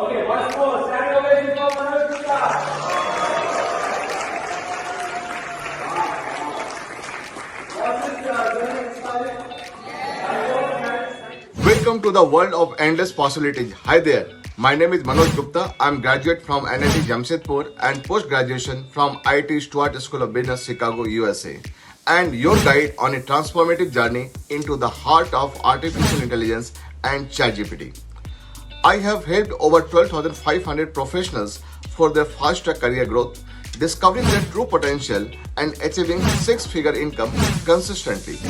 Okay, once more, standing ovation for Manoj Gupta. Was it very inspiring? Welcome to the world of endless possibilities. Hi there. My name is Manoj Gupta. I'm graduate from NIT Jamshedpur and post-graduation from IIT Stuart School of Business, Chicago, USA. And your guide on a transformative journey into the heart of artificial intelligence and ChatGPT. I have helped over 12,500 professionals for their faster career growth, discovering their true potential and achieving six-figure income consistently.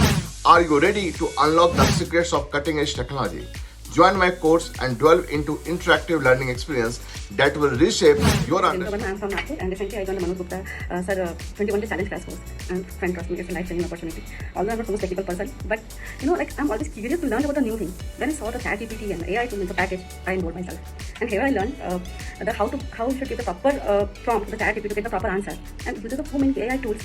Are you ready to unlock the secrets of cutting-edge technology? Join my course and delve into interactive learning experience that will reshape your understanding. I'm from Nagpur and recently I joined the Manoj Gupta 21-day challenge class course. And friend, trust me, it's a life-changing opportunity. Although I'm not the most technical person, but I'm always curious to learn about the new thing. When I saw the ChatGPT and AI tool in the package, I enrolled myself. And here I learned how you should give the proper prompt to the ChatGPT to get the proper answer. And because of so many AI tools,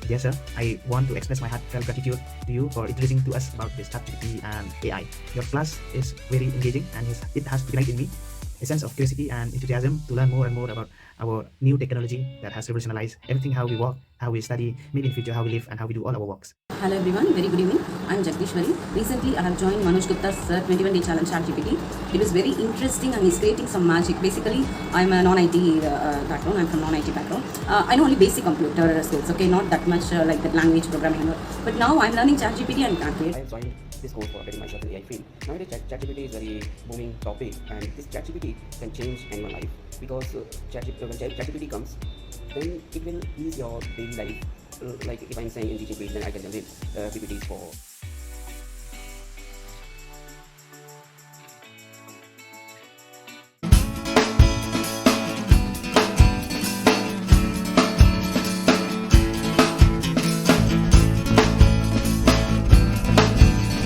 Dear sir, I want to express my heartfelt gratitude to you for introducing to us about this ChatGPT and AI. Your class is very engaging and it has ignited in me a sense of curiosity and enthusiasm to learn more and more about our new technology that has revolutionized everything, how we work, how we study, maybe in future how we live and how we do all our works. Hello everyone, very good evening. I am Jagdishwari. Recently I have joined Manoj Gupta's 21-day challenge ChatGPT. It was very interesting and he's creating some magic. Basically, I'm a non-IT background. I'm from non-IT background. I know only basic computer skills, okay, not that much like that language programming and all. But now I'm learning ChatGPT and can't wait. I have joined this course for getting myself in the AI field. Nowadays, ChatGPT is a very booming topic, and this ChatGPT can change anyone's life because when ChatGPT comes, then it will ease your daily life. Like if I'm saying in teaching field, then I can generate PPTs for